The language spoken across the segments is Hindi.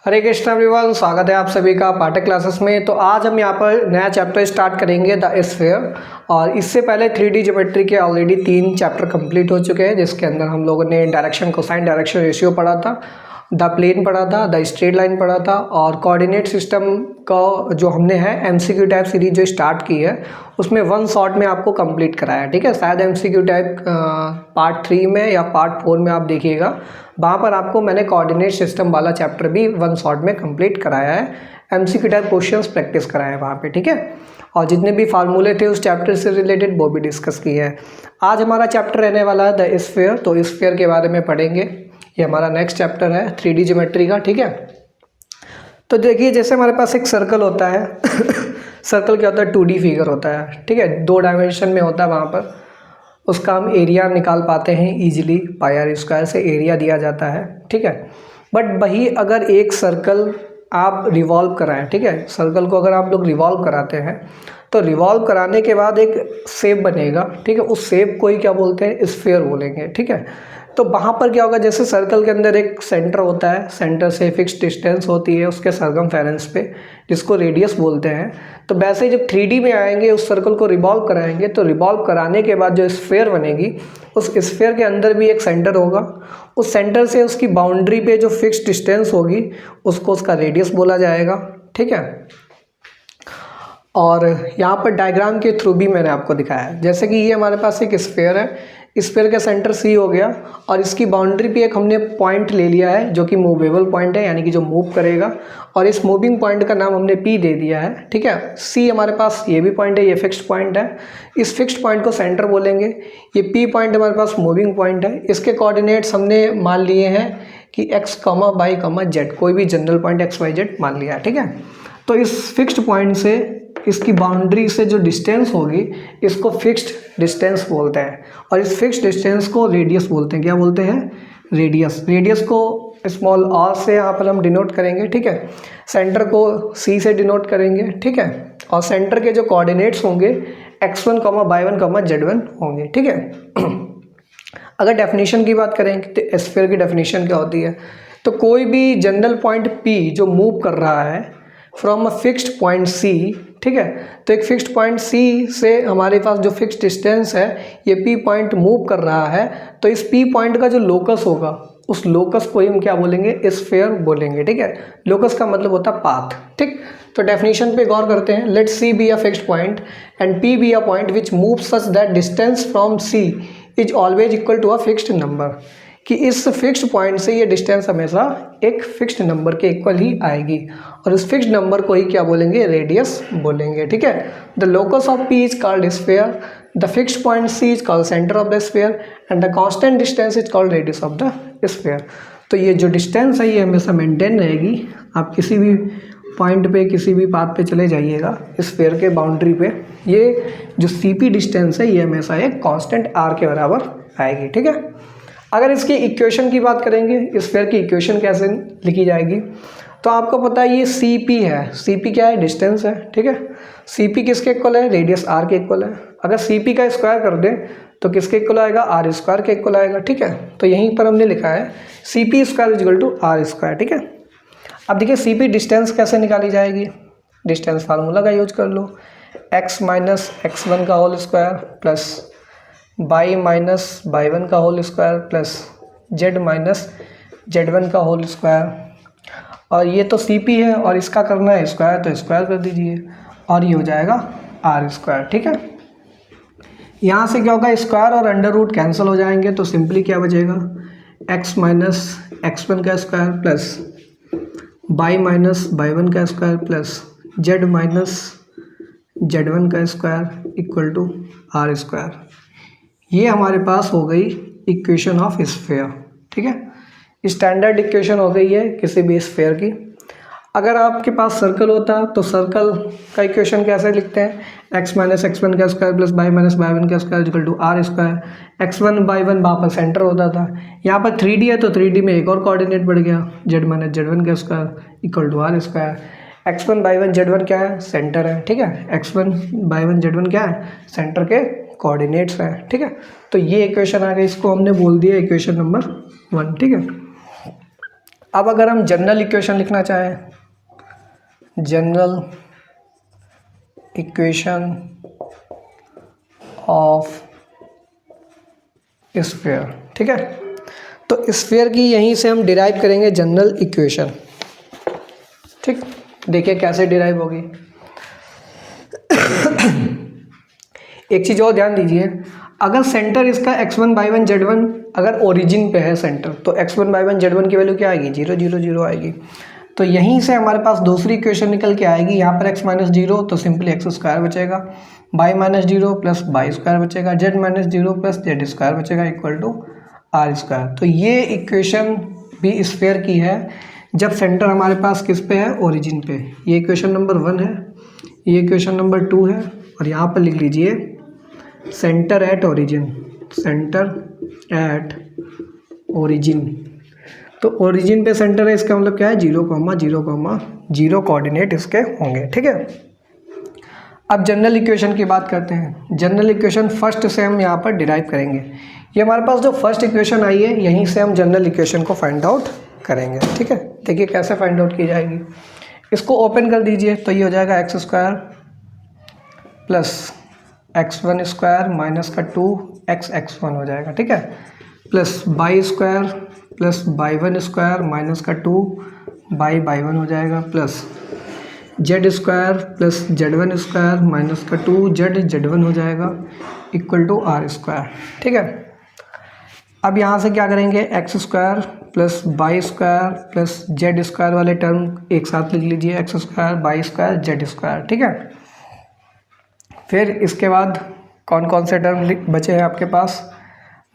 हरे कृष्ण एवरीवन, स्वागत है आप सभी का पाठक क्लासेस में। तो आज हम यहाँ पर नया चैप्टर स्टार्ट करेंगे द स्फीयर। और इससे पहले 3D ज्योमेट्री के ऑलरेडी 3 चैप्टर कंप्लीट हो चुके हैं, जिसके अंदर हम लोगों ने डायरेक्शन कोसाइन डायरेक्शन रेशियो पढ़ा था, द प्लेन पढ़ा था, द स्ट्रेट लाइन पढ़ा था, और कोऑर्डिनेट सिस्टम का जो हमने है MCQ टाइप सीरीज जो स्टार्ट की है उसमें 1 शॉट में आपको कंप्लीट कराया। ठीक है, शायद MCQ टाइप पार्ट 3 में या पार्ट 4 में आप देखिएगा, वहाँ पर आपको मैंने कोऑर्डिनेट सिस्टम वाला चैप्टर भी 1 शॉट में कंप्लीट कराया है। MCQ टाइप क्वेश्चंस प्रैक्टिस कराया है वहाँ पे। ठीक है, और जितने भी फार्मूले थे उस चैप्टर से रिलेटेड वो भी डिस्कस किए हैं। आज हमारा चैप्टर रहने वाला है द स्फीयर। तो स्फीयर के बारे में पढ़ेंगे, ये हमारा नेक्स्ट चैप्टर है 3D ज्योमेट्री का। ठीक है, तो देखिए जैसे हमारे पास एक सर्कल होता है सर्कल क्या होता है, 2D फिगर होता है। ठीक है, 2 डायमेंशन में होता है। वहाँ पर उसका हम एरिया निकाल पाते हैं इजीली, पाई आर स्क्वायर से एरिया दिया जाता है। ठीक है, बट वही अगर एक सर्कल आप रिवॉल्व कराएं, ठीक है, सर्कल को अगर आप लोग रिवॉल्व कराते हैं तो रिवॉल्व कराने के बाद एक शेप बनेगा। ठीक है, उस शेप को ही क्या बोलते हैं, स्फीयर बोलेंगे। ठीक है, तो वहाँ पर क्या होगा, जैसे सर्कल के अंदर एक सेंटर होता है, सेंटर से फिक्स डिस्टेंस होती है उसके सरकमफेरेंस पे, जिसको रेडियस बोलते हैं। तो वैसे जब 3D में आएंगे, उस सर्कल को रिवॉल्व कराएंगे, तो रिवॉल्व कराने के बाद जो स्फीयर बनेगी, उस स्फीयर के अंदर भी एक सेंटर होगा। उस सेंटर से उसकी बाउंड्री पे जो फिक्स डिस्टेंस होगी उसको उसका रेडियस बोला जाएगा। ठीक है, और यहाँ पर डायग्राम के थ्रू भी मैंने आपको दिखाया है। जैसे कि ये हमारे पास एक स्फीयर है, स्फीयर का सेंटर C हो गया, और इसकी बाउंड्री पे एक हमने पॉइंट ले लिया है जो कि मूवेबल पॉइंट है, यानी कि जो मूव करेगा, और इस मूविंग पॉइंट का नाम हमने P दे दिया है। ठीक है, C हमारे पास ये भी पॉइंट है, ये फिक्स्ड पॉइंट है, इस फिक्स्ड पॉइंट को सेंटर बोलेंगे। ये P पॉइंट हमारे पास मूविंग पॉइंट है। इसके कोऑर्डिनेट्स हमने मान लिए हैं कि x, y, z, कोई भी general point x, y, z मान लिया। ठीक है, तो इस फिक्स्ड पॉइंट से इसकी बाउंड्री से जो डिस्टेंस होगी इसको फिक्स्ड डिस्टेंस बोलते हैं, और इस फिक्स्ड डिस्टेंस को रेडियस बोलते हैं। क्या बोलते हैं, रेडियस। रेडियस को स्मॉल r से यहाँ पर हम डिनोट करेंगे। ठीक है, सेंटर को C से डिनोट करेंगे। ठीक है, और सेंटर के जो कोऑर्डिनेट्स होंगे x1, y1, z1 होंगे। ठीक है अगर डेफिनेशन की बात करेंगे तो स्फीयर की डेफिनेशन क्या होती है, तो कोई भी जनरल पॉइंट P जो मूव कर रहा है from a fixed point C, ठीक है, तो एक फिक्स्ड पॉइंट C से हमारे पास जो फिक्स्ड डिस्टेंस है, ये P पॉइंट मूव कर रहा है, तो इस P पॉइंट का जो लोकस होगा, उस लोकस को ही हम क्या बोलेंगे, स्फीयर बोलेंगे। ठीक है, लोकस का मतलब होता है पाथ। ठीक, तो डेफिनेशन पे गौर करते हैं। Let C be a fixed point and P be a point which move such that distance from C is always equal to a fixed number, कि इस फिक्स्ड पॉइंट से ये डिस्टेंस हमेशा एक फिक्स्ड नंबर के इक्वल ही आएगी, और इस फिक्स्ड नंबर को ही क्या बोलेंगे, रेडियस बोलेंगे। ठीक है, the locus of P is called sphere, the fixed point C is called centre of the sphere, and the constant distance is called radius of the sphere. तो ये जो डिस्टेंस है ये हमेशा मेंटेन रहेगी। आप किसी भी पॉइंट पे, किसी भी पाथ पे चले जाइएगा स्फीयर के बाउंड्री पे, ये जो CP डिस्टेंस है ये हमेशा एक कांस्टेंट R के बराबर आएगी। ठीक है, अगर इसकी इक्वेशन की बात करेंगे, स्फीयर की इक्वेशन कैसे लिखी जाएगी, तो आपको पता है ये CP है। CP क्या है, डिस्टेंस है। ठीक है, CP किसके इक्वल है, रेडियस R के इक्वल है। अगर CP का स्क्वायर कर दें तो किसके इक्वल आएगा, R स्क्वायर के इक्वल आएगा। ठीक है, तो यहीं पर हमने लिखा है CP square is equal to R square. ठीक है, अब देखिए CP डिस्टेंस कैसे निकाली जाएगी, डिस्टेंस फार्मूला का यूज कर लो, x माइनस x1 का whole square plus y minus y1 का whole square plus z minus z1 का होल स्क्वायर, और ये तो CP है और इसका करना है स्क्वायर, तो स्क्वायर कर दीजिए और ये हो जाएगा R स्क्वायर। ठीक है, यहाँ से क्या होगा, स्क्वायर और अंडर रूट कैंसिल हो जाएंगे, तो सिंपली क्या बचेगा, x माइनस x1 का square plus y minus y1 का square plus z minus z1 का square equal to R square. ये हमारे पास हो गई इक्वेशन ऑफ स्फीयर। ठीक है, स्टैंडर्ड इक्वेशन हो गई है किसी भी स्फीयर की। अगर आपके पास सर्कल होता तो सर्कल का इक्वेशन कैसे लिखते हैं, x माइनस x1 का square plus y minus y1 का square equal to R square. x1 y1 वहाँ पर सेंटर होता था, यहाँ पर 3D है तो 3D में एक और कोऑर्डिनेट बढ़ गया, z माइनस z1 का square equal to R square. x1 y1 z1 क्या है, सेंटर है। ठीक है, x1 y1 z1 क्या है, सेंटर के कोऑर्डिनेट्स हैं। ठीक है, तो ये इक्वेशन आ गई, इसको हमने बोल दिया इक्वेशन नंबर 1। ठीक है, अब अगर हम जनरल इक्वेशन लिखना चाहें, जनरल इक्वेशन ऑफ स्फीयर, ठीक है। तो स्फीयर की यहीं से हम डिराइव करेंगे जनरल इक्वेशन, ठीक। देखिए कैसे डिराइव होगी। एक चीज़ और ध्यान दीजिए, अगर सेंटर इसका x1/1 z1 अगर ओरिजिन पे है सेंटर, तो x1/1 z1 की वैल्यू क्या आएगी, 0 0 0 आएगी। तो यहीं से हमारे पास दूसरी इक्वेशन निकल के आएगी, यहाँ पर x - 0 तो सिंपली x² बचेगा, y - 0 प्लस y² बचेगा, z - 0 प्लस z² बचेगा इक्वल टू r²। तो ये इक्वेशन भी स्फीयर की है जब सेंटर हमारे पास किस पे है, ओरिजिन पे। ये इक्वेशन नंबर 1 है, ये इक्वेशन नंबर 2 है, और यहाँ पर लिख लीजिए centre at origin, centre at origin. तो ओरिजिन पे सेंटर है, इसका मतलब क्या है, 0,0,0 कोऑर्डिनेट इसके होंगे, ठीक है। अब जनरल इक्वेशन की बात करते हैं। जनरल इक्वेशन फर्स्ट से हम यहाँ पर डिराइव करेंगे। ये हमारे पास जो फर्स्ट इक्वेशन आई है, यहीं से हम जनरल इक्वेशन को फाइंड आउट करेंगे, ठीक है। देखिए कैसे फाइंड आउट की जाएगी। इसको ओपन कर दीजिए, तो ये हो जाएगा x² प्लस x1² माइनस का 2x(x1) हो जाएगा, ठीक है, plus y² plus y1² minus का 2y(y1) हो जाएगा, plus z² plus z1² minus का 2z(z1) हो जाएगा इक्वल टू r², ठीक है। अब यहाँ से क्या करेंगे, x² plus y² plus z² वाले टर्म एक साथ लिख लीजिए, x² y² z², ठीक है। फिर इसके बाद कौन कौन से टर्म बचे हैं आपके पास,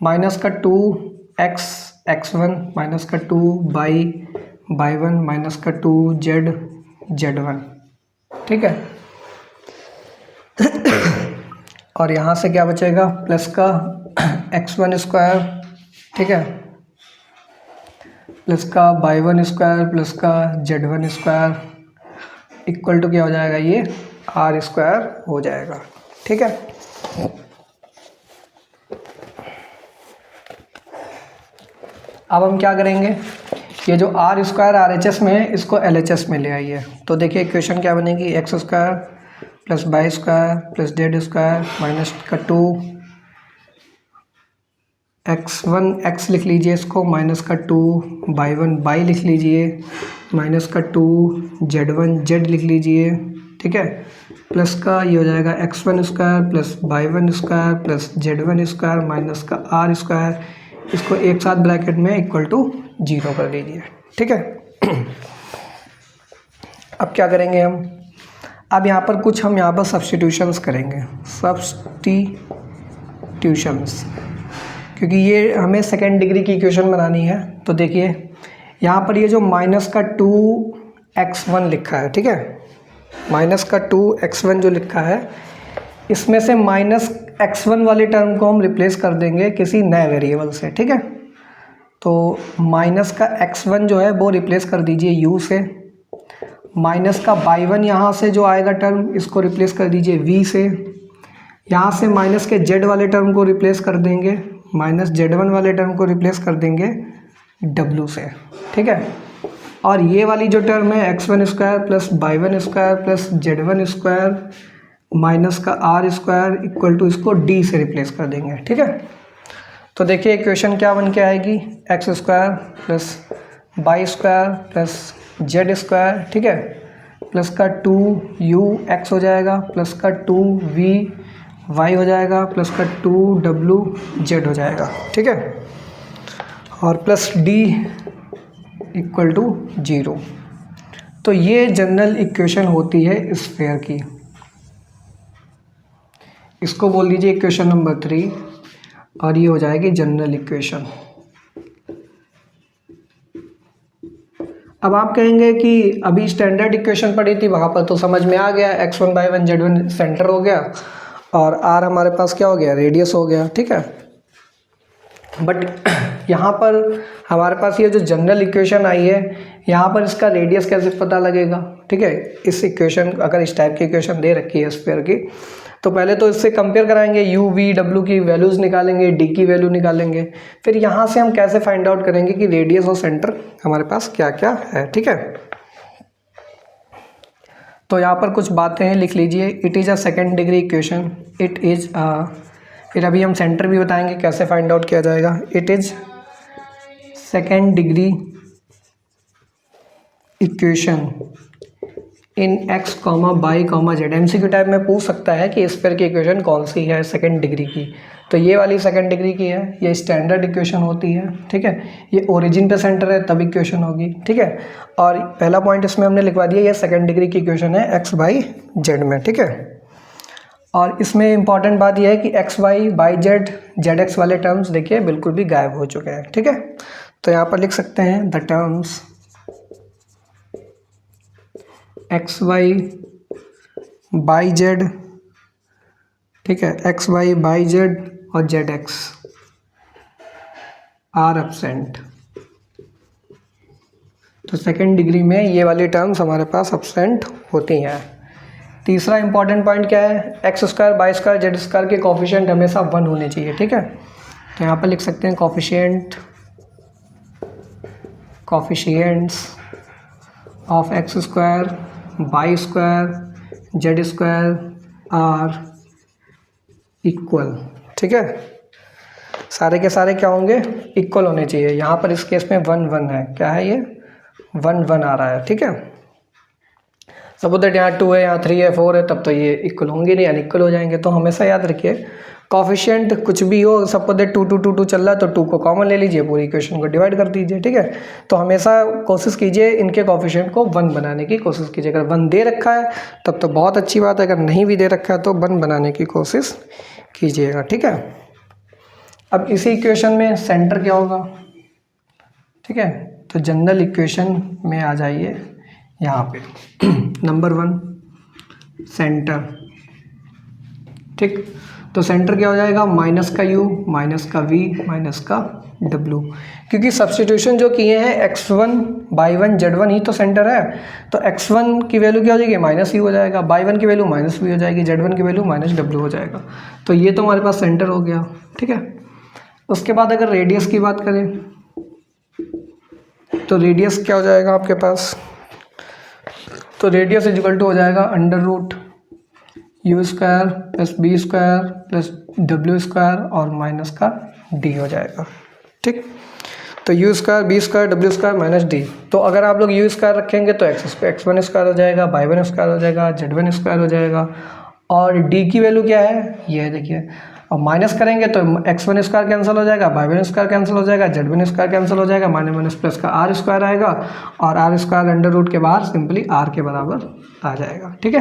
माइनस का 2x(x1) माइनस का 2y(y1) माइनस का 2z(z1), ठीक है। और यहाँ से क्या बचेगा, प्लस का x1², ठीक है, प्लस का y1² प्लस का z1² इक्वल टू क्या हो जाएगा, ये r² हो जाएगा, ठीक है। अब हम क्या करेंगे, ये जो r² RHS में है, इसको LHS में ले आइए। तो देखिए इक्वेशन क्या बनेगी, x² plus y² plus z² minus का 2x1 x लिख लीजिए इसको, माइनस का 2y1 y लिख लीजिए, माइनस का 2z1 z लिख लीजिए, ठीक है, प्लस का ये हो जाएगा x1² plus y1² plus z1² minus का r², इसको एक साथ ब्रैकेट में इक्वल टू 0 कर लीजिए, ठीक है। अब क्या करेंगे हम, अब यहाँ पर कुछ हम यहाँ पर सब्स्टिट्यूशंस करेंगे, सब्स्टिट्यूशंस, क्योंकि ये हमें सेकेंड डिग्री की इक्वेशन बनानी है। तो देखिए यहाँ पर ये जो माइनस का 2x1 लिखा है, ठीक है, माइनस का 2x1 जो लिखा है, इसमें से माइनस x1 वाले टर्म को हम रिप्लेस कर देंगे किसी नए वेरिएबल से, ठीक है। तो माइनस का x1 जो है वो रिप्लेस कर दीजिए u से, माइनस का y1 यहाँ से जो आएगा टर्म, इसको रिप्लेस कर दीजिए v से, यहाँ से माइनस के z वाले टर्म को रिप्लेस कर देंगे, माइनस z1 वाले टर्म को रिप्लेस कर देंगे w से, ठीक है। और ये वाली जो टर्म है x1² plus y1² plus z1² minus का r² इक्वल टू इसको d से रिप्लेस कर देंगे, ठीक है। तो देखिए इक्वेशन क्या बन के आएगी, x² plus y² plus z², ठीक है, प्लस का 2ux हो जाएगा, प्लस का 2vy हो जाएगा, प्लस का 2wz हो जाएगा, ठीक है, और प्लस d इक्वल टू 0। तो ये जनरल इक्वेशन होती है स्फीयर की, इसको बोल दीजिए इक्वेशन नंबर 3, और ये हो जाएगी जनरल इक्वेशन। अब आप कहेंगे कि अभी स्टैंडर्ड इक्वेशन पढ़ी थी, वहाँ पर तो समझ में आ गया, x1/1 z1 सेंटर हो गया और r हमारे पास क्या हो गया, रेडियस हो गया, ठीक है। बट यहाँ पर हमारे पास ये जो जनरल इक्वेशन आई है, यहाँ पर इसका रेडियस कैसे पता लगेगा, ठीक है। इस इक्वेशन, अगर इस टाइप की इक्वेशन दे रखी है स्फीयर की, तो पहले तो इससे कंपेयर कराएंगे, u v w की वैल्यूज़ निकालेंगे, d की वैल्यू निकालेंगे, फिर यहाँ से हम कैसे फाइंड आउट करेंगे कि रेडियस और सेंटर हमारे पास क्या क्या है। ठीक है, तो यहाँ पर कुछ बातें हैं, लिख लीजिए। It is a second degree equation, it is फिर अभी हम सेंटर भी बताएंगे कैसे फाइंड आउट किया जाएगा। It is second degree equation in x, y, z। MCQ type में पूछ सकता है कि स्फीयर की इक्वेशन कौन सी है सेकेंड डिग्री की, तो ये वाली सेकेंड डिग्री की है, ये स्टैंडर्ड इक्वेशन होती है। ठीक है, ये ओरिजिन पे सेंटर है तब इक्वेशन होगी। ठीक है, और पहला पॉइंट इसमें हमने लिखवा दिया, ये सेकेंड डिग्री की इक्वेशन है x, y, z में। ठीक है, और इसमें इंपॉर्टेंट बात यह है कि x, y, z, zx वाले टर्म्स देखिए बिल्कुल भी गायब हो चुके हैं। ठीक है, तो यहाँ पर लिख सकते हैं the terms x, y, z, ठीक है, x, y, z और zx आर एब्सेंट। तो सेकेंड डिग्री में ये वाली टर्म्स हमारे पास एब्सेंट होती हैं। तीसरा इंपॉर्टेंट पॉइंट क्या है, x square, y square, z square के कोफिशिएंट हमेशा 1 होने चाहिए। ठीक है, तो यहाँ पर लिख सकते हैं coefficients of x square, y square, z square are equal. ठीक है, सारे के सारे क्या होंगे, इक्वल होने चाहिए। यहाँ पर इस केस में 1 1 है, क्या है ये 1 1 आ रहा है। ठीक है, सपोज दैट यहाँ 2 है, यहाँ 3 है, 4 है, तब तो ये इक्वल होंगे नहीं, अनइक्वल हो जाएंगे। तो हमेशा याद रखिए कोफिशिएंट कुछ भी हो, सपोज दैट 2 2 2 2 चल रहा है तो 2 को कॉमन ले लीजिए, पूरी इक्वेशन को डिवाइड कर दीजिए। ठीक है, तो हमेशा कोशिश कीजिए इनके कोफिशिएंट को 1 बनाने की कोशिश कीजिए। अगर 1 दे रखा है तब तो बहुत अच्छी बात है, अगर नहीं भी दे रखा है तो 1 बनाने की कोशिश कीजिएगा। ठीक है, अब इसी इक्वेशन में सेंटर क्या होगा। ठीक है, तो जनरल इक्वेशन में आ जाइए यहाँ पे नंबर 1 सेंटर। ठीक, तो सेंटर क्या हो जाएगा, माइनस का u, माइनस का v, माइनस का w। क्योंकि सब्स्टिट्यूशन जो किए हैं x1, y1, z1 ही तो सेंटर है, तो x1 की वैल्यू क्या हो जाएगी, माइनस u हो जाएगा, y1 की वैल्यू माइनस v हो जाएगी, z1 की वैल्यू माइनस w हो जाएगा। तो ये तो हमारे पास सेंटर हो गया। ठीक है, उसके बाद अगर रेडियस की बात करें तो रेडियस क्या हो जाएगा आपके पास, तो रेडियस इक्वल टू हो जाएगा under root u square plus b square plus w square और माइनस का d हो जाएगा। ठीक, तो u square, b square, w square minus d। तो अगर आप लोग u स्क्वायर रखेंगे तो x1 स्क्वायर हो जाएगा, y1 स्क्वायर हो जाएगा, z1 स्क्वायर हो जाएगा, और d की वैल्यू क्या है, ये है देखिए। और माइनस करेंगे तो x1 स्क्वायर कैंसिल हो जाएगा, y1 स्क्वायर कैंसिल हो जाएगा, z1 स्क्वायर कैंसिल हो जाएगा, माइनस माइनस प्लस का r स्क्वायर आएगा, और r स्क्वायर अंडर रूट के बाहर सिंपली r के बराबर आ जाएगा। ठीक है,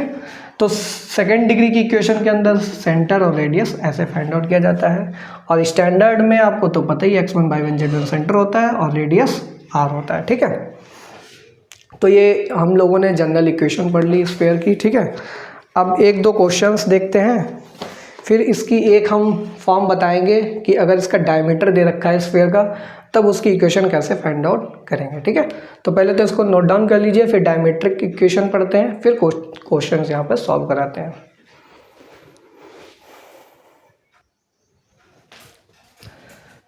तो सेकेंड डिग्री की इक्वेशन के अंदर सेंटर और रेडियस ऐसे फाइंड आउट किया जाता है। और स्टैंडर्ड में आपको तो पता ही x1, y1, z1 सेंटर होता है और रेडियस r होता है। ठीक है, तो ये हम लोगों ने जनरल इक्वेशन पढ़ ली स्फीयर की। ठीक है, अब एक दो क्वेश्चंस देखते हैं, फिर इसकी एक हम फॉर्म बताएंगे कि अगर इसका डायमीटर दे रखा है स्फीयर का तब उसकी इक्वेशन कैसे फाइंड आउट करेंगे। ठीक है, तो पहले तो इसको नोट डाउन कर लीजिए, फिर डायमीट्रिक इक्वेशन पढ़ते हैं, फिर क्वेश्चंस यहाँ पर सॉल्व कराते हैं।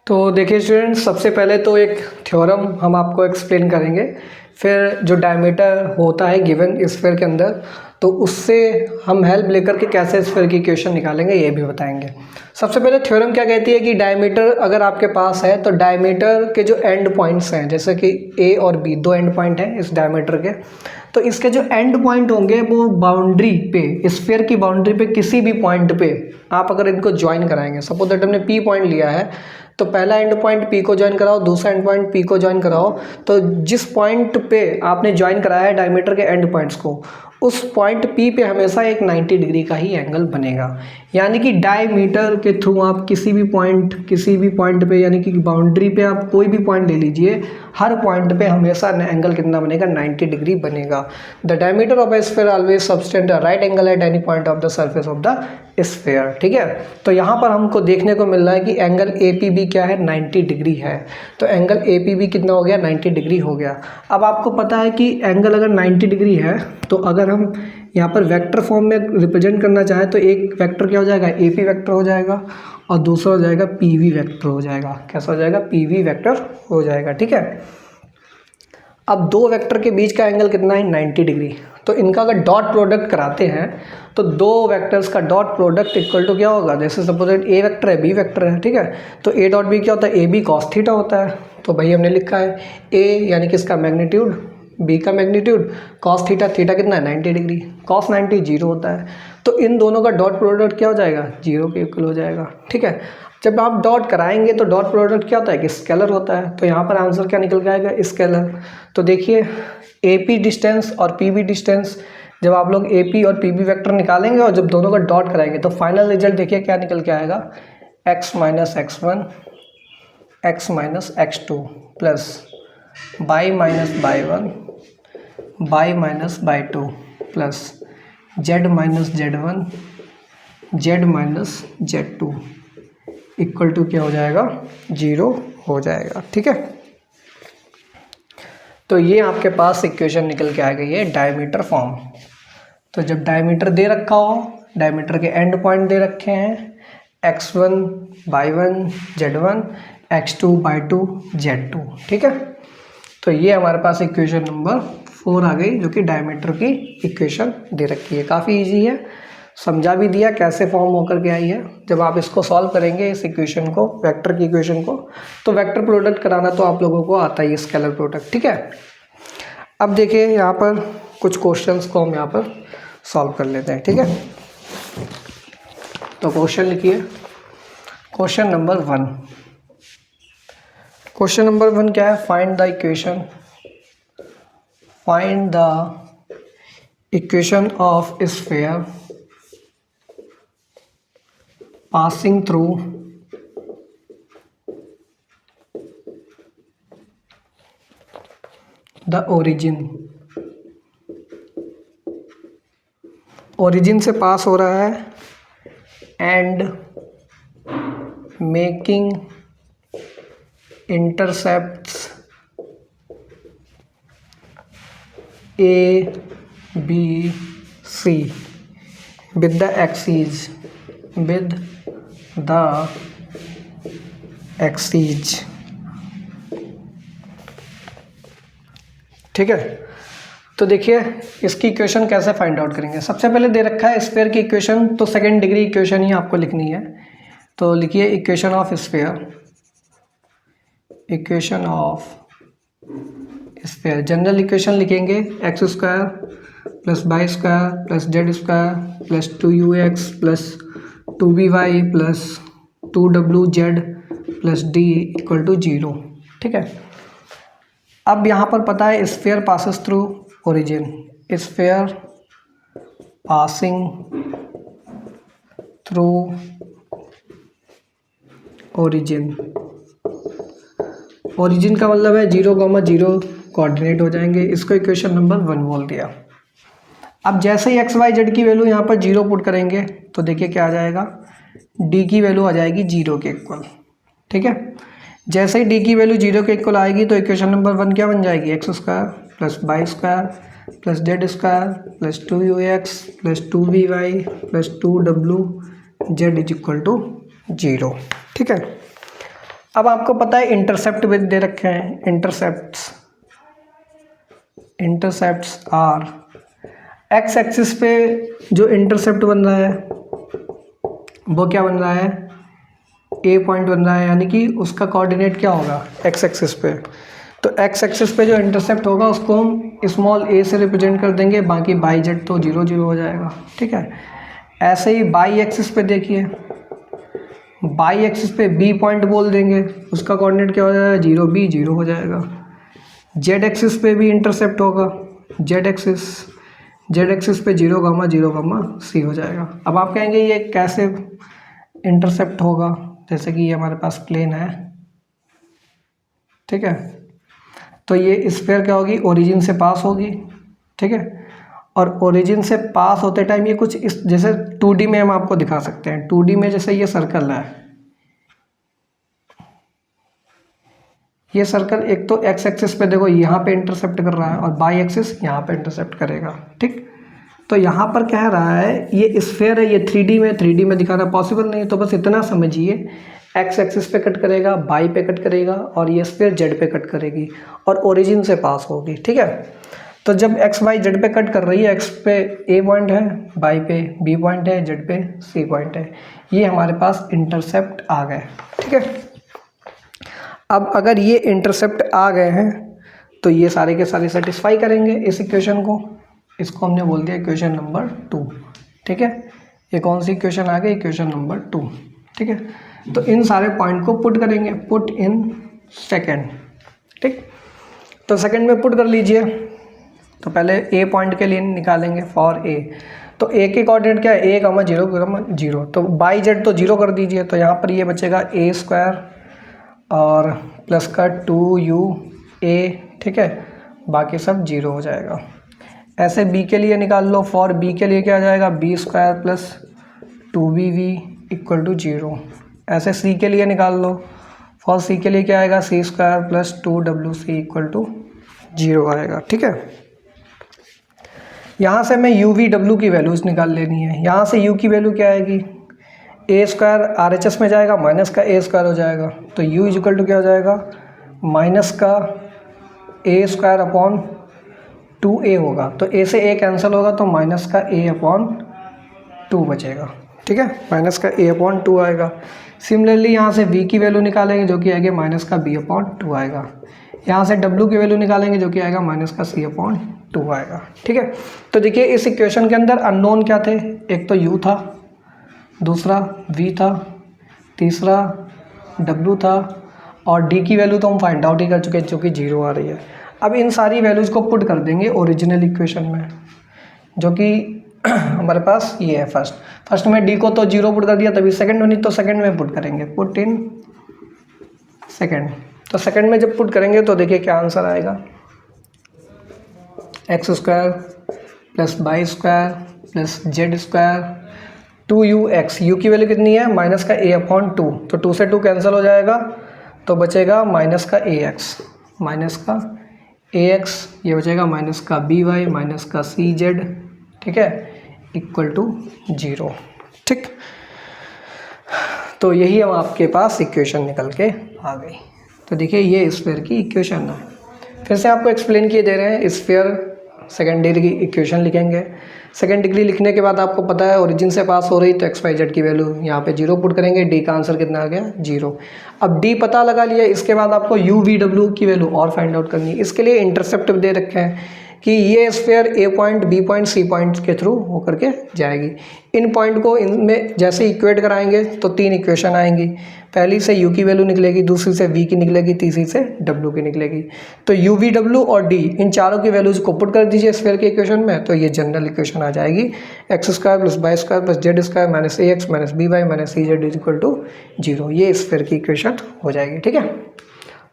तो देखिए स्टूडेंट्स, सबसे पहले तो एक थ्योरम हम आपको एक्सप्लेन करेंगे, फिर जो डायमीटर होता है गिवन स्फीयर के अंदर तो उससे हम हेल्प लेकर के कैसे स्फीयर की इक्वेशन निकालेंगे ये भी बताएंगे। सबसे पहले थ्योरम क्या कहती है कि डायमीटर अगर आपके पास है तो डायमीटर के जो एंड पॉइंट्स हैं, जैसे कि ए और बी 2 एंड पॉइंट हैं इस डायमीटर के, तो इसके जो एंड पॉइंट होंगे वो बाउंड्री पे, स्फीयर की बाउंड्री पे किसी भी पॉइंट पे आप अगर इनको ज्वाइन कराएंगे, सपोज दैट हमने पी पॉइंट लिया है तो पहला एंड पॉइंट पी को ज्वाइन कराओ, दूसरा एंड पॉइंट पी को ज्वाइन कराओ, तो जिस पॉइंट पे आपने ज्वाइन कराया है डायमीटर के एंड पॉइंट्स को, उस पॉइंट पी पे हमेशा एक 90 डिग्री का ही एंगल बनेगा। यानी कि डायमीटर के थ्रू आप किसी भी पॉइंट पे, यानी कि बाउंड्री पे आप कोई भी पॉइंट ले लीजिए, हर पॉइंट पे हमेशा एंगल कितना बनेगा, 90 डिग्री बनेगा। The diameter of A sphere always subtend a right angle at any point of the surface of the sphere. ठीक है, तो यहाँ पर हमको देखने को मिल रहा है कि एंगल ए पी बी क्या है, 90 डिग्री है। तो एंगल ए पी बी कितना हो गया, 90 डिग्री हो गया। अब आपको पता है कि एंगल अगर 90 डिग्री है तो अगर हम यहाँ पर वेक्टर फॉर्म में रिप्रेजेंट करना चाहें तो एक वेक्टर क्या हो जाएगा, ए पी वेक्टर हो जाएगा और दूसरा हो जाएगा पी वी वेक्टर हो जाएगा। कैसा हो जाएगा, पी वी वेक्टर हो जाएगा। ठीक है, अब दो वेक्टर के बीच का एंगल कितना है, 90 डिग्री। तो इनका अगर डॉट प्रोडक्ट कराते हैं तो दो वेक्टर्स का डॉट प्रोडक्ट इक्वल टू क्या होगा, जैसे सपोज ए वेक्टर है बी वेक्टर है, ठीक है, तो ए डॉट बी क्या होता है, ए बी कॉस थीटा होता है। तो भाई हमने लिखा है ए यानी कि इसका मैग्नीट्यूड, बी का मैग्नीट्यूड, कॉस थीटा, थीटा कितना है 90 डिग्री, कॉस 90 जीरो होता है। तो इन दोनों का डॉट प्रोडक्ट क्या हो जाएगा, जीरो के इक्वल हो जाएगा। ठीक है, जब आप डॉट कराएंगे तो डॉट प्रोडक्ट क्या होता है कि स्केलर होता है। तो यहाँ पर आंसर क्या निकल के आएगा, स्केलर। तो देखिए ए पी डिस्टेंस और पी बी डिस्टेंस, जब आप लोग ए पी और पी बी वैक्टर निकालेंगे और जब दोनों का डॉट कराएंगे तो फाइनल रिजल्ट देखिए क्या निकल के आएगा, x minus x one, x minus x two plus y minus y one, y minus y two plus z minus z one, z minus z two equal to क्या हो जाएगा, जीरो हो जाएगा। ठीक है, तो ये आपके पास इक्वेशन निकल के आ गई है डायमीटर फॉर्म। तो जब डायमीटर दे रखा हो, डायमीटर के एंड पॉइंट दे रखे हैं x1 y one z one, x2 y two z two. ठीक है, तो ये हमारे पास इक्वेशन नंबर 4 आ गई जो कि डायमीटर की इक्वेशन दे रखी है। काफ़ी इजी है, समझा भी दिया कैसे फॉर्म होकर के आई है। जब आप इसको सॉल्व करेंगे इस इक्वेशन को, वेक्टर की इक्वेशन को, तो वेक्टर प्रोडक्ट कराना तो आप लोगों को आता ही है, स्केलर प्रोडक्ट। ठीक है, अब देखिए यहाँ पर कुछ क्वेश्चंस को हम यहाँ पर सॉल्व कर लेते हैं। ठीक है, तो क्वेश्चन लिखिए, क्वेश्चन नंबर 1। क्वेश्चन नंबर 1 क्या है, find the equation, find the equation of sphere passing through the origin, origin से पास हो रहा है and making intercepts A B C with the axes, with the axes। ठीक है, तो देखिए इसकी इक्वेशन कैसे फाइंड आउट करेंगे। सबसे पहले दे रखा है स्फीयर की इक्वेशन, तो सेकेंड डिग्री इक्वेशन ही आपको लिखनी है। तो लिखिए equation of sphere, equation of sphere, general equation लिखेंगे X square plus Y square plus Z square plus 2ux plus 2by plus 2wz plus d equal to 0। ठीक है, अब यहाँ पर पता है sphere passes through origin, sphere passing through origin, origin का मतलब है 0,0 कोऑर्डिनेट हो जाएंगे। इसको इक्वेशन नंबर 1 बोल दिया। अब जैसे ही एक्स वाई जेड की वैल्यू यहाँ पर 0 पुट करेंगे तो देखिए क्या आ जाएगा, डी की वैल्यू आ जाएगी 0 के इक्वल। ठीक है, जैसे ही डी की वैल्यू 0 के इक्वल आएगी तो इक्वेशन नंबर 1 क्या बन जाएगी, x square plus Y square plus Z square plus 2ux plus 2vy plus 2wz is equal to 0। ठीक है, अब आपको पता है इंटरसेप्ट विद दे रखे हैं, इंटरसेप्ट्स आर, एक्स एक्सिस पे जो इंटरसेप्ट बन रहा है वो क्या बन रहा है, ए पॉइंट बन रहा है, यानी कि उसका कोऑर्डिनेट क्या होगा, एक्स एक्सिस पे। तो एक्स एक्सिस पे जो इंटरसेप्ट होगा उसको हम स्मॉल ए से रिप्रेजेंट कर देंगे, बाकी बाई जेड तो 0 0 हो जाएगा। ठीक है, ऐसे ही बाई एक्सिस पे देखिए, बाई एक्सिस पे बी पॉइंट बोल देंगे, उसका कोऑर्डिनेट क्या हो जाएगा, 0 B 0 हो जाएगा। जेड एक्सिस पे भी इंटरसेप्ट होगा, जेड एक्सिस पे 0,0,C हो जाएगा। अब आप कहेंगे ये कैसे इंटरसेप्ट होगा, जैसे कि ये हमारे पास प्लेन है। ठीक है, तो ये स्फीयर क्या होगी, ओरिजिन से पास होगी। ठीक है, और ओरिजिन से पास होते टाइम ये कुछ इस जैसे 2D में हम आपको दिखा सकते हैं। 2D में जैसे ये सर्कल है, ये सर्कल एक तो एक्स एक्सिस पे देखो यहाँ पे इंटरसेप्ट कर रहा है और बाई एक्सिस यहाँ पे इंटरसेप्ट करेगा। ठीक, तो यहाँ पर कह रहा है ये स्फेयर है, ये 3D में दिखाना पॉसिबल नहीं है, तो बस इतना समझिए एक्स एक्सिस पे कट करेगा, बाई पे कट करेगा और ये स्फेयर जेड पे कट करेगी और ओरिजिन से पास होगी। ठीक है, तो जब एक्स वाई जेड पे कट कर रही है, एक्स पे ए पॉइंट है, बाई पे बी पॉइंट है, जेड पे सी पॉइंट है, ये हमारे पास इंटरसेप्ट आ गए। ठीक है, अब अगर ये इंटरसेप्ट आ गए हैं तो ये सारे के सारे सेटिस्फाई करेंगे इस इक्वेशन को। इसको हमने बोल दिया इक्वेशन नंबर 2। ठीक है, ये कौन सी इक्वेशन आ गई? Equation number 2। ठीक है, तो इन सारे पॉइंट को पुट करेंगे, पुट इन सेकेंड। ठीक, तो सेकेंड में पुट कर लीजिए। तो पहले ए पॉइंट के लिए निकालेंगे फॉर ए, तो ए के कोऑर्डिनेट क्या है? ए कमा 0, तो बाई जेड तो 0 कर दीजिए, तो यहाँ पर ये बचेगा ए स्क्वायर और प्लस का 2u a। ठीक है, बाकी सब 0 हो जाएगा। ऐसे बी के लिए निकाल लो, फॉर बी के लिए क्या आ जाएगा? B square plus 2bv equal to 0। ऐसे सी के लिए निकाल लो, फॉर सी के लिए क्या आएगा? C square plus 2wc equal to 0 आएगा। ठीक है, यहाँ से मैं u v w की वैल्यूज़ निकाल लेनी है। यहाँ से u की वैल्यू क्या आएगी? ए स्क्वायर आर एच एस में जाएगा, माइनस का ए स्क्वायर हो जाएगा, तो u इक्वल टू क्या हो जाएगा? माइनस का ए स्क्वायर अपॉन 2a होगा, तो a से a कैंसिल होगा, तो माइनस का a अपॉन 2 बचेगा। ठीक है, माइनस का a अपॉन 2 आएगा। सिमिलरली यहाँ से v की वैल्यू निकालेंगे जो कि आएगा माइनस का b अपॉन 2 आएगा। यहाँ से w की वैल्यू निकालेंगे जो कि आएगा माइनस का c अपॉन 2 आएगा। ठीक है, तो देखिए इस इक्वेशन के अंदर अननोन क्या थे? एक तो u था, दूसरा v था, तीसरा w था और d की वैल्यू तो हम फाइंड आउट ही कर चुके हैं जो कि 0 आ रही है। अब इन सारी वैल्यूज़ को पुट कर देंगे ओरिजिनल इक्वेशन में, जो कि हमारे पास ये है। फर्स्ट में d को तो 0 पुट कर दिया, तभी सेकंड में, नहीं तो सेकंड में पुट करेंगे, पुट इन सेकंड। तो सेकंड में जब पुट करेंगे तो देखिए क्या आंसर आएगा? X square plus by square plus Z square 2ux, u की वैल्यू कितनी है? माइनस का a अपॉन 2, तो 2 से 2 कैंसिल हो जाएगा, तो बचेगा माइनस का ax, माइनस का ax, ये बचेगा माइनस का by माइनस का cz। ठीक है, इक्वल टू 0। ठीक, तो यही हम आपके पास इक्वेशन निकल के आ गई। तो देखिए ये स्फीयर की इक्वेशन है। फिर से आपको एक्सप्लेन किए दे रहे हैं। स्फीयर सेकेंड डिग्री की इक्वेशन लिखेंगे। सेकेंड डिग्री लिखने के बाद आपको पता है ओरिजिन से पास हो रही, तो एक्स वाई जेड की वैल्यू यहाँ पे 0 पुट करेंगे। डी का आंसर कितना आ गया? 0। अब डी पता लगा लिया, इसके बाद आपको यू वी डब्ल्यू की वैल्यू और फाइंड आउट करनी है। इसके लिए इंटरसेप्ट दे रखे हैं कि ये sphere A point, B point, C point के थ्रू होकर के जाएगी। इन पॉइंट को इनमें जैसे इक्वेट कराएंगे तो 3 इक्वेशन आएंगी। पहली से यू की वैल्यू निकलेगी, दूसरी से वी की निकलेगी, तीसरी से डब्ल्यू की निकलेगी। तो यू वी डब्ल्यू और डी इन चारों की वैल्यूज को पुट कर दीजिए स्फीयर के इक्वेशन में, तो ये जनरल इक्वेशन आ जाएगी। X square plus Y square plus Z square minus a x minus b y minus c z is equal to 0। ये स्फीयर की इक्वेशन हो जाएगी। ठीक है,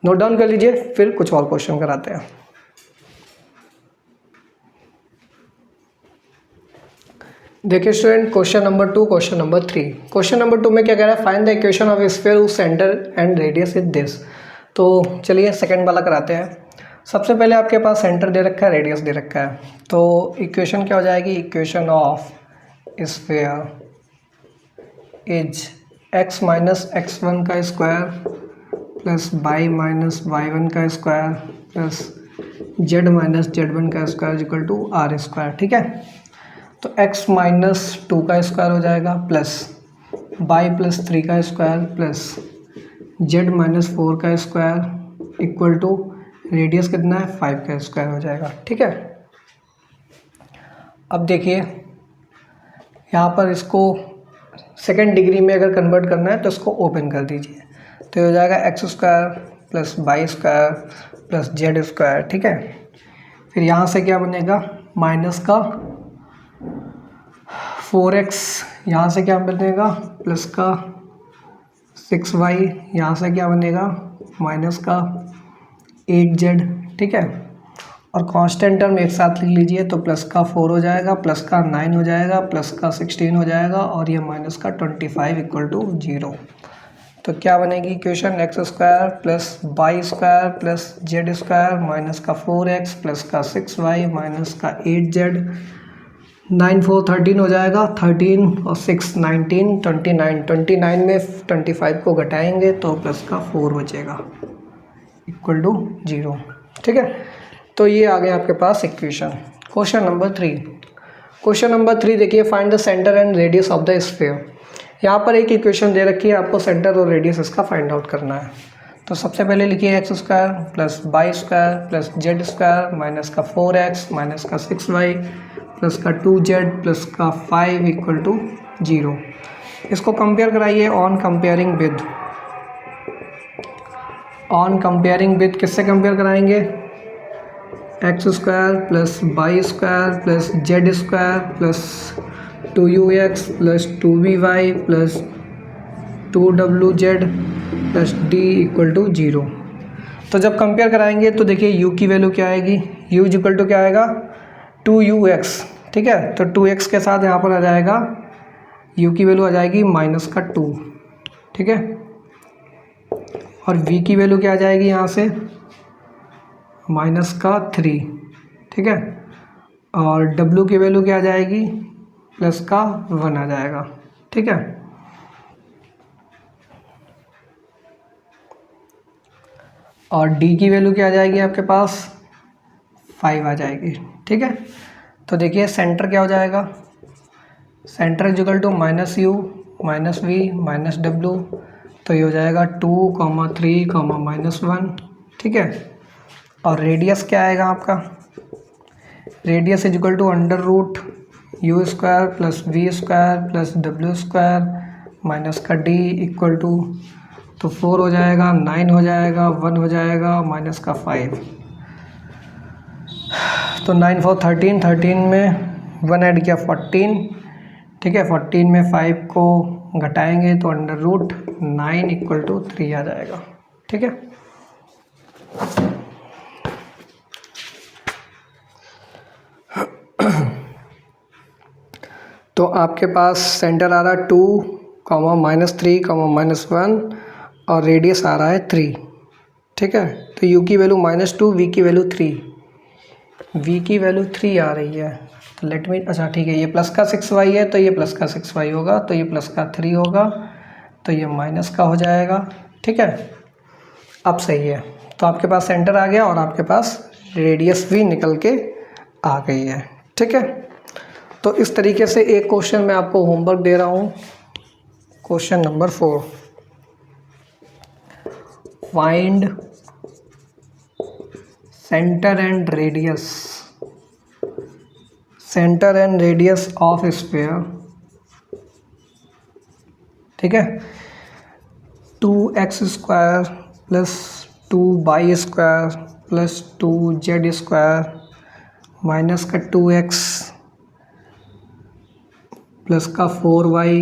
नोट डाउन कर लीजिए, फिर कुछ और क्वेश्चन कराते हैं। देखिए student, question number 2, question number 3। Question number 2 में क्या कह रहा है? Find the equation of sphere whose centre and radius is this. तो चलिए सेकंड वाला कराते हैं। सबसे पहले आपके पास सेंटर दे रखा है, रेडियस दे रखा है, तो इक्वेशन क्या हो जाएगी? Equation of sphere is x minus x1 का square plus y minus y1 का square plus z minus z1 का square equal to r square. ठीक है, तो x माइनस 2 का स्क्वायर हो जाएगा प्लस y प्लस 3 का स्क्वायर प्लस z माइनस 4 का स्क्वायर इक्वल टू रेडियस कितना है? 5 का स्क्वायर हो जाएगा। ठीक है, अब देखिए यहाँ पर इसको सेकेंड डिग्री में अगर कन्वर्ट करना है तो इसको ओपन कर दीजिए, तो हो जाएगा x square plus Y square plus Z square. ठीक है, फिर यहाँ से क्या बनेगा? माइनस का 4x, यहाँ से क्या बनेगा? प्लस का 6y, यहाँ से क्या बनेगा? माइनस का 8z। ठीक है, और कांस्टेंट टर्म एक साथ लिख लीजिए, तो प्लस का 4 हो जाएगा, प्लस का 9 हो जाएगा, प्लस का 16 हो जाएगा और ये माइनस का 25 इक्वल टू 0। तो क्या बनेगी equation? X square plus Y square plus Z square minus का 4x प्लस का 6y माइनस का 8z 9 4 13 हो जाएगा, 13 और 6 19, 29, 29 में 25 को घटाएंगे तो प्लस का 4 बचेगा इक्वल टू 0। ठीक है, तो ये आ गया आपके पास equation. Question number 3, question number 3 देखिए, find the centre and radius of the sphere. यहाँ पर एक इक्वेशन दे रखी है, आपको सेंटर और रेडियस इसका फाइंड आउट करना है। तो सबसे पहले लिखिए x square plus Y square plus Z square minus का 4x माइनस का 6y प्लस का 2z प्लस का 5 इक्वल टू 0। इसको कंपेयर कराइए ऑन कंपेयरिंग विद किससे कंपेयर कराएंगे, x square plus Y square plus Z square plus 2ux plus 2vy plus 2wz plus d equal to 0। तो जब कंपेयर कराएंगे तो देखिए u की वैल्यू क्या आएगी, u इक्वल टू क्या आएगा 2ux। ठीक है, तो 2x के साथ यहाँ पर आ जाएगा u की वैल्यू आ जाएगी माइनस का 2। ठीक है, और v की वैल्यू क्या आ जाएगी यहाँ से माइनस का 3। ठीक है, और w की वैल्यू क्या आ जाएगी प्लस का 1 आ जाएगा। ठीक है, और d की वैल्यू क्या आ जाएगी आपके पास 5 आ जाएगी। ठीक है, तो देखिए सेंटर क्या हो जाएगा, centre equal to minus u minus v minus डब्लू, तो ये हो जाएगा 2, 3, -1। ठीक है, और रेडियस क्या आएगा आपका, radius equal to under root u square plus v square plus डब्ल्यू स्क्वायर माइनस का डी इक्वल टू, तो 4 हो जाएगा, 9 हो जाएगा, 1 हो जाएगा माइनस का 5। तो 9 4 13, 13 में 1 ऐड किया 14। ठीक है, 14 में 5 को घटाएंगे तो अंडर रूट 9 इक्वल टू 3 आ जाएगा। ठीक है, तो आपके पास सेंटर आ रहा है 2, -3, -1 और रेडियस आ रहा है 3। ठीक है, तो u की वैल्यू -2, v की वैल्यू 3, v की वैल्यू 3 आ रही है। तो लेट मी, अच्छा ठीक है, ये प्लस का 6y है तो ये प्लस का 6y होगा, तो ये प्लस का 3 होगा, तो ये माइनस का हो जाएगा। ठीक है, अब सही है, तो आपके पास सेंटर आ गया और आपके पास रेडियस भी निकल के आ गई है। ठीक है, तो इस तरीके से एक क्वेश्चन मैं आपको होमवर्क दे रहा हूँ। Question number 4, find centre and radius of sphere. ठीक है, 2x square plus 2y square plus 2z square minus का 2x प्लस का 4y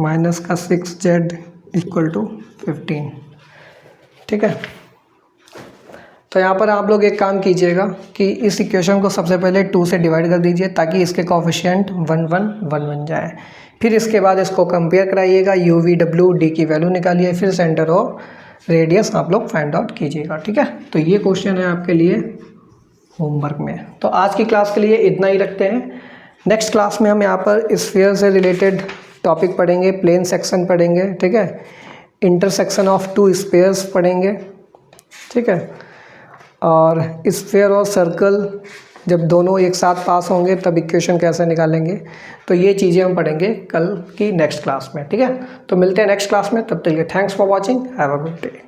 माइनस का 6z इक्वल टू 15। ठीक है, तो यहाँ पर आप लोग एक काम कीजिएगा कि इस इक्वेशन को सबसे पहले 2 से डिवाइड कर दीजिए ताकि इसके कोफिशिएंट 1 1 1 बन जाए। फिर इसके बाद इसको कंपेयर कराइएगा, u v w d की वैल्यू निकालिए, फिर सेंटर और रेडियस आप लोग फाइंड आउट कीजिएगा। ठीक है, तो ये क्वेश्चन है आपके लिए होमवर्क में। तो आज की क्लास के लिए इतना ही रखते हैं। नेक्स्ट क्लास में हम यहाँ पर स्फीयर से रिलेटेड टॉपिक पढ़ेंगे, प्लेन सेक्शन पढ़ेंगे। ठीक है, इंटरसेक्शन ऑफ 2 स्फीयर्स पढ़ेंगे। ठीक है, और स्फीयर और सर्कल जब दोनों एक साथ पास होंगे तब इक्वेशन कैसे निकालेंगे, तो ये चीज़ें हम पढ़ेंगे कल की नेक्स्ट क्लास में। ठीक है, तो मिलते हैं नेक्स्ट क्लास में, तब तक के लिए thanks for watching, have a good day.